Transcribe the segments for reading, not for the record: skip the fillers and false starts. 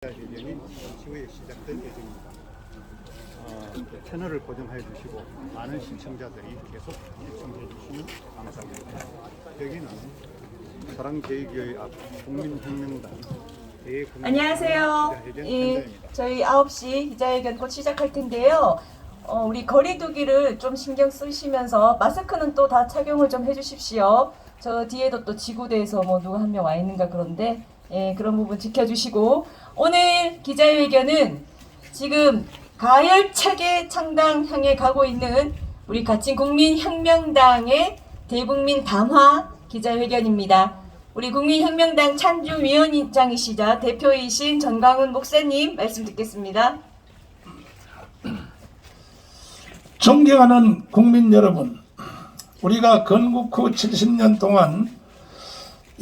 회견이 잠시 후에 시작될 예정입니다. 채널을 고정해 주시고 많은 시청자들이 계속 시청해 주시면 감사합니다. 여기는 사랑제일교회 앞 국민혁명당 안녕하세요. 저희 9시 기자회견 곧 시작할 텐데요. 우리 거리두기를 좀 신경 쓰시면서 마스크는 또 다 착용을 좀 해주십시오. 저 뒤에도 또 지구대에서 뭐 누가 한 명 와 있는가 그런데 그런 부분 지켜주시고, 오늘 기자회견은 지금 가열차게 창당 향해 가고 있는 우리 가칭 국민혁명당의 대국민 담화 기자회견입니다. 우리 국민혁명당 찬주위원장이시자 대표이신 전광훈 목사님 말씀 듣겠습니다. 존경하는 국민 여러분, 우리가 건국 후 70년 동안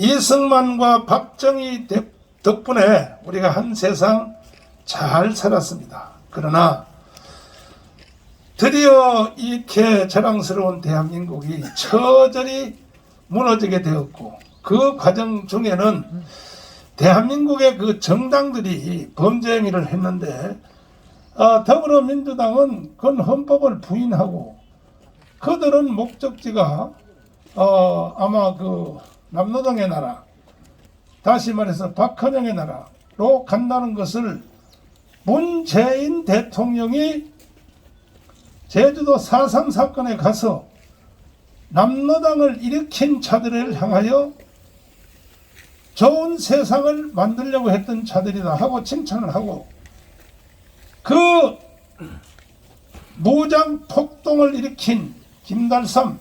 이승만과 박정희 덕분에 우리가 한 세상 잘 살았습니다. 그러나 드디어 이렇게 자랑스러운 대한민국이 처절히 무너지게 되었고, 그 과정 중에는 대한민국의 그 정당들이 범죄 행위를 했는데 더불어민주당은 그건 헌법을 부인하고, 그들은 목적지가 아마 그 남노당의 나라, 다시 말해서 박헌영의 나라로 간다는 것을 문재인 대통령이 제주도 4.3 사건에 가서 남노당을 일으킨 자들을 향하여 좋은 세상을 만들려고 했던 자들이다 하고 칭찬을 하고, 그 무장 폭동을 일으킨 김달삼,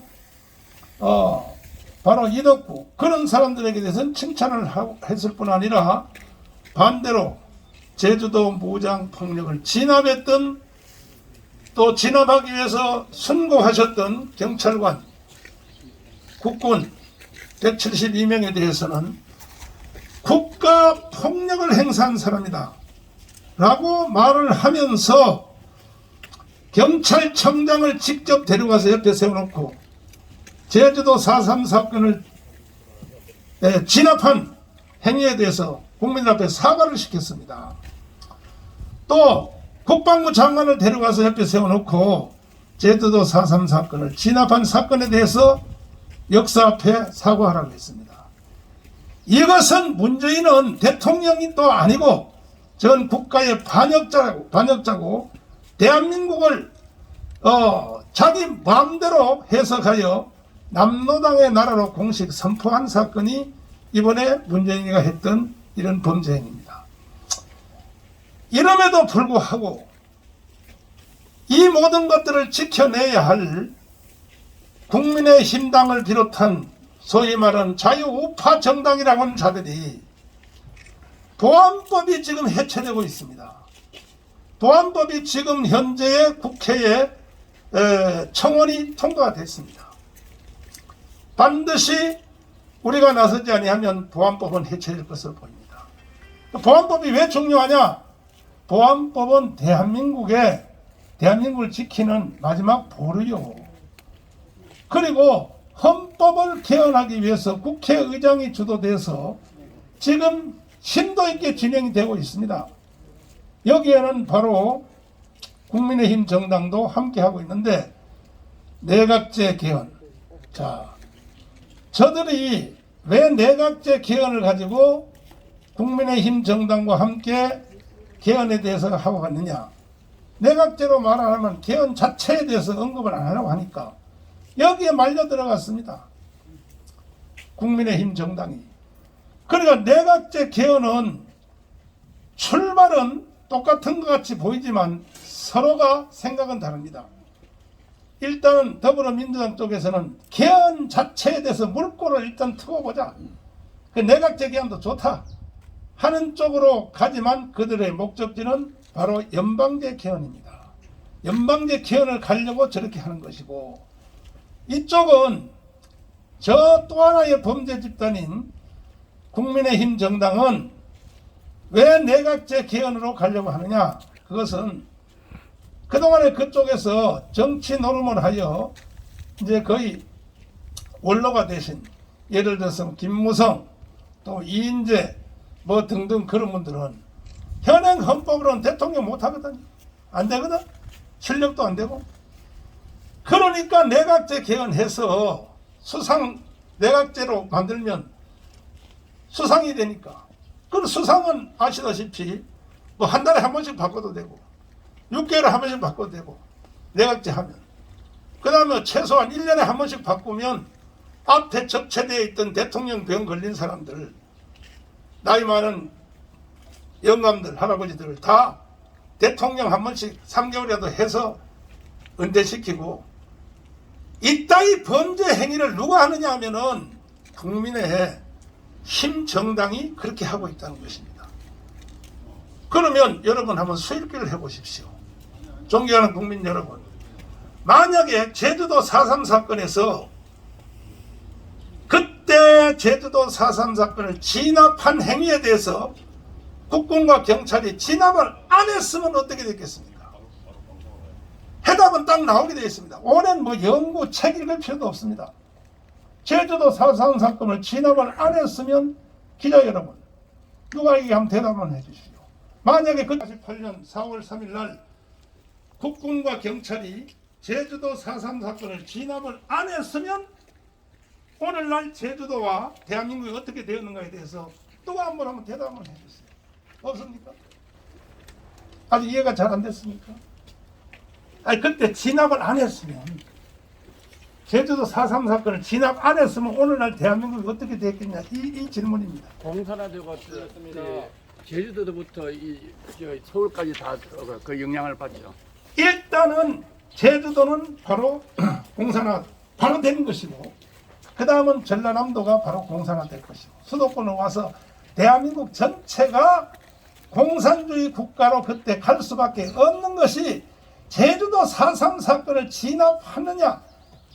바로 이덕구, 그런 사람들에게 대해서는 칭찬을 했을 뿐 아니라 반대로 제주도 무장 폭력을 진압했던, 또 진압하기 위해서 순고하셨던 경찰관, 국군 172명에 대해서는 국가 폭력을 행사한 사람이다 라고 말을 하면서 경찰청장을 직접 데려가서 옆에 세워놓고 제주도 4.3 사건을 진압한 행위에 대해서 국민들 앞에 사과를 시켰습니다. 또 국방부 장관을 데려가서 옆에 세워놓고 제주도 4.3 사건을 진압한 사건에 대해서 역사 앞에 사과하라고 했습니다. 이것은 문재인은 대통령이 또 아니고 전 국가의 반역자고 대한민국을 자기 마음대로 해석하여 남노당의 나라로 공식 선포한 사건이 이번에 문재인이가 했던 이런 범죄 행위입니다. 이럼에도 불구하고 이 모든 것들을 지켜내야 할 국민의힘당을 비롯한 소위 말하는 자유우파 정당이라고 하는 자들이 보안법이 지금 해체되고 있습니다. 보안법이 지금 현재의 국회에 청원이 통과가 됐습니다. 반드시 우리가 나서지 아니하면 보안법은 해체될 것으로 보입니다. 보안법이 왜 중요하냐? 보안법은 대한민국을 지키는 마지막 보루요. 그리고 헌법을 개헌하기 위해서 국회의장이 주도돼서 지금 심도 있게 진행이 되고 있습니다. 여기에는 바로 국민의힘 정당도 함께하고 있는데, 내각제 개헌. 자, 저들이 왜 내각제 개헌을 가지고 국민의힘 정당과 함께 개헌에 대해서 하고 갔느냐? 내각제로 말 안 하면 개헌 자체에 대해서 언급을 안 하려고 하니까 여기에 말려 들어갔습니다. 국민의힘 정당이. 그러니까 내각제 개헌은 출발은 똑같은 것 같이 보이지만 서로가 생각은 다릅니다. 일단은 더불어민주당 쪽에서는 개헌 자체에 대해서 물꼬를 일단 트고보자, 그 내각제 개헌도 좋다 하는 쪽으로 가지만 그들의 목적지는 바로 연방제 개헌입니다. 연방제 개헌을 가려고 저렇게 하는 것이고, 이쪽은 저 또 하나의 범죄 집단인 국민의힘 정당은 왜 내각제 개헌으로 가려고 하느냐? 그것은 그동안에 그쪽에서 정치 노름을 하여 이제 거의 원로가 되신, 예를 들어서 김무성, 또 이인재 뭐 등등 그런 분들은 현 대통령 헌법으로는 대통령 못하거든요. 안 되거든. 실력도 안 되고. 그러니까 내각제 개헌해서 수상 내각제로 만들면 수상이 되니까. 그 수상은 아시다시피 뭐 한 달에 한 번씩 바꿔도 되고 6개월에 한 번씩 바꿔도 되고 내각제 하면. 그 다음에 최소한 1년에 한 번씩 바꾸면 앞에 적체되어 있던 대통령 병 걸린 사람들, 나이 많은 영감들, 할아버지들을 다 대통령 한 번씩 3개월이라도 해서 은퇴시키고, 이따위 범죄 행위를 누가 하느냐 하면은 국민의 힘 정당이 그렇게 하고 있다는 것입니다. 그러면 여러분 한번 수일기를 해보십시오. 존경하는 국민 여러분, 만약에 제주도 4.3 사건에서 그때 제주도 4.3 사건을 진압한 행위에 대해서 국군과 경찰이 진압을 안 했으면 어떻게 됐겠습니까? 해답은 딱 나오게 되어 있습니다. 오랜 뭐 연구 책 읽을 필요도 없습니다. 제주도 4.3 사건을 진압을 안 했으면 기자 여러분, 누가 얘기하면 대답을 해주시오. 만약에 그 48년 4월 3일 날 국군과 경찰이 제주도 4.3 사건을 진압을 안 했으면 오늘날 제주도와 대한민국이 어떻게 되었는가에 대해서 누가 한번 한번 대답을 해주세요. 없습니까? 아직 이해가 잘 안 됐습니까? 아니 그때 진압을 안 했으면, 제주도 4.3 사건을 진압 안 했으면 오늘날 대한민국이 어떻게 됐겠냐, 이 질문입니다. 공산화되고 제주도부터 서울까지 다 그 영향을 받죠. 일단은 제주도는 바로 공산화 바로 된 것이고, 그 다음은 전라남도가 바로 공산화될 것이고, 수도권으로 와서 대한민국 전체가 공산주의 국가로 그때 갈 수밖에 없는 것이 제주도 4.3 사건을 진압하느냐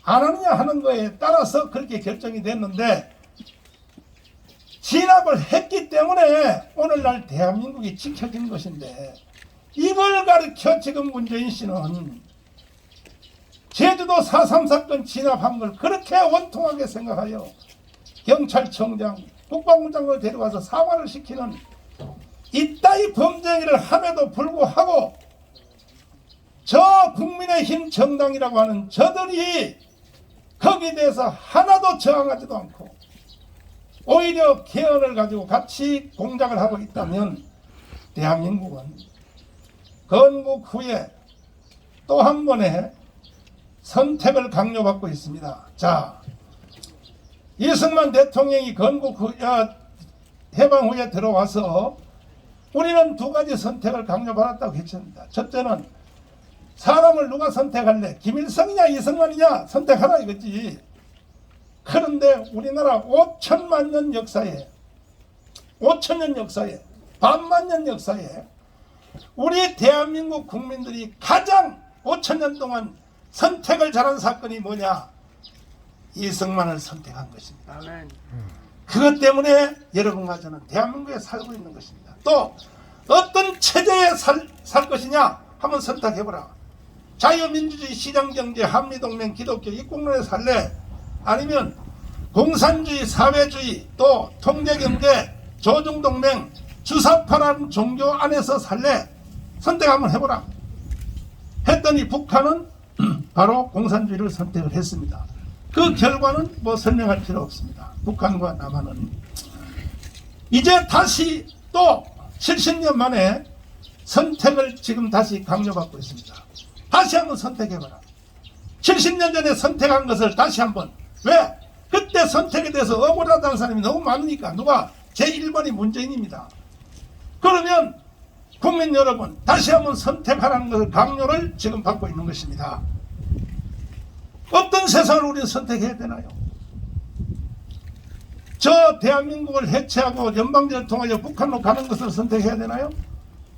안 하느냐 하는 거에 따라서 그렇게 결정이 됐는데, 진압을 했기 때문에 오늘날 대한민국이 지켜진 것인데, 이걸 가르쳐 지금 문재인 씨는 제주도 4.3 사건 진압한 걸 그렇게 원통하게 생각하여 경찰청장, 국방부 장관을 데려가서 사과를 시키는 이따위 범죄를 함에도 불구하고 저 국민의힘 정당이라고 하는 저들이 거기에 대해서 하나도 저항하지도 않고 오히려 개헌을 가지고 같이 공작을 하고 있다면, 대한민국은 건국 후에 또 한 번의 선택을 강요받고 있습니다. 자, 이승만 대통령이 건국 후, 해방 후에 들어와서 우리는 두 가지 선택을 강요받았다고 했습니다. 첫째는 사람을 누가 선택할래? 김일성이냐 이승만이냐 선택하라 이거지. 그런데 우리나라 5천만 년 역사에, 5천년 역사에, 반만 년 역사에 우리 대한민국 국민들이 가장 5천년 동안 선택을 잘한 사건이 뭐냐? 이승만을 선택한 것입니다. 아멘. 그것 때문에 여러분과 저는 대한민국에 살고 있는 것입니다. 또 어떤 체제에 살 것이냐 한번 선택해보라. 자유민주주의, 시장경제, 한미동맹, 기독교, 이국론에 살래? 아니면 공산주의, 사회주의, 또 통제경제, 조중동맹, 주사파라는 종교 안에서 살래? 선택 한번 해보라. 했더니 북한은 바로 공산주의를 선택을 했습니다. 그 결과는 뭐 설명할 필요 없습니다. 북한과 남한은 이제 다시 또 70년 만에 선택을 지금 다시 강요받고 있습니다. 다시 한번 선택해봐라. 70년 전에 선택한 것을 다시 한번. 왜? 그때 선택에 대해서 억울하다는 사람이 너무 많으니까. 누가? 제1번이 문재인입니다. 그러면 국민 여러분, 다시 한번 선택하라는 것을 강요를 지금 받고 있는 것입니다. 어떤 세상을 우리는 선택해야 되나요? 저 대한민국을 해체하고 연방제를 통하여 북한으로 가는 것을 선택해야 되나요?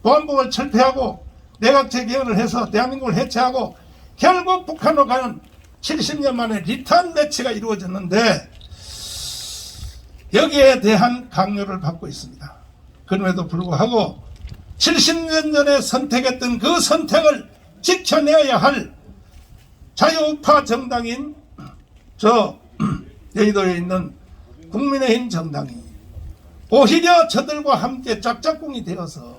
보안법을 철폐하고 내각제 개헌을 해서 대한민국을 해체하고 결국 북한으로 가는 70년 만에 리턴 매치가 이루어졌는데, 여기에 대한 강요를 받고 있습니다. 그럼에도 불구하고 70년 전에 선택했던 그 선택을 지켜내야 할 자유우파 정당인 저 여의도에 있는 국민의힘 정당이 오히려 저들과 함께 짝짝꿍이 되어서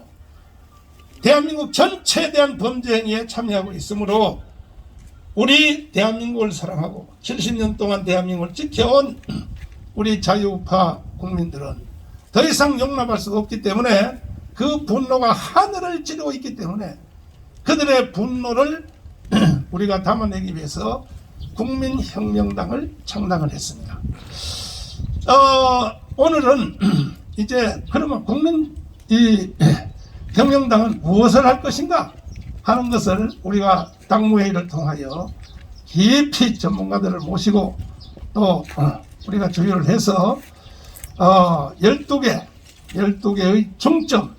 대한민국 전체에 대한 범죄 행위에 참여하고 있으므로 우리 대한민국을 사랑하고 70년 동안 대한민국을 지켜온 우리 자유우파 국민들은 더 이상 용납할 수가 없기 때문에 그 분노가 하늘을 찌르고 있기 때문에 그들의 분노를 우리가 담아내기 위해서 국민혁명당을 창당을 했습니다. 오늘은 이제 그러면 혁명당은 무엇을 할 것인가 하는 것을 우리가 당무회의를 통하여 깊이 전문가들을 모시고 또 우리가 조율을 해서 12개의 중점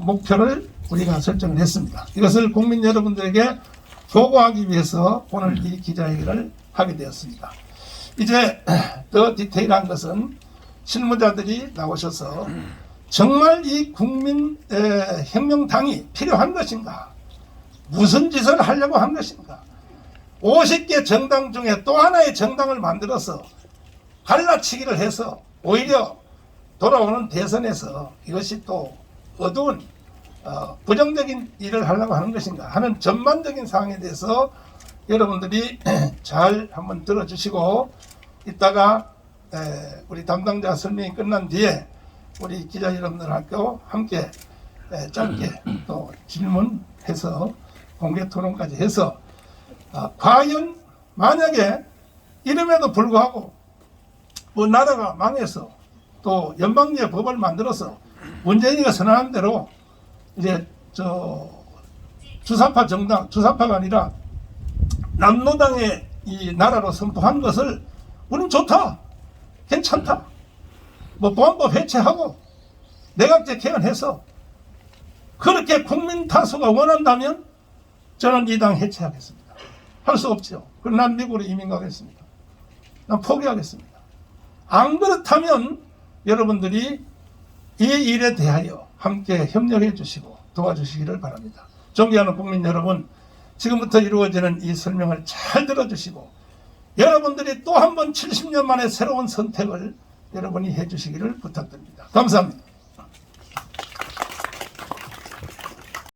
목표를 우리가 설정을 했습니다. 이것을 국민 여러분들에게 보고하기 위해서 오늘 이 기자회견을 하게 되었습니다. 이제 더 디테일한 것은 실무자들이 나오셔서 정말 이 국민혁명당이 필요한 것인가, 무슨 짓을 하려고 한 것인가, 50개 정당 중에 또 하나의 정당을 만들어서 갈라치기를 해서 오히려 돌아오는 대선에서 이것이 또 어두운 부정적인 일을 하려고 하는 것인가 하는 전반적인 사항에 대해서 여러분들이 잘 한번 들어주시고 이따가 우리 담당자 설명이 끝난 뒤에 우리 기자 여러분들하고 함께 짧게 또 질문해서 공개 토론까지 해서 과연 만약에 이름에도 불구하고 뭐 나라가 망해서 또 연방제 법을 만들어서 문재인이가 선언한 대로 이제 주사파 정당, 주사파가 아니라 남노당의 이 나라로 선포한 것을 우리는 좋다, 괜찮다, 뭐 보안법 해체하고 내각제 개헌해서 그렇게 국민 다수가 원한다면 저는 이 당 해체하겠습니다. 할 수 없죠. 그럼 난 미국으로 이민 가겠습니다. 난 포기하겠습니다. 안 그렇다면 여러분들이 이 일에 대하여 함께 협력해 주시고 도와주시기를 바랍니다. 존경하는 국민 여러분, 지금부터 이루어지는 이 설명을 잘 들어주시고 여러분들이 또 한 번 70년 만에 새로운 선택을 여러분이 해주시기를 부탁드립니다. 감사합니다.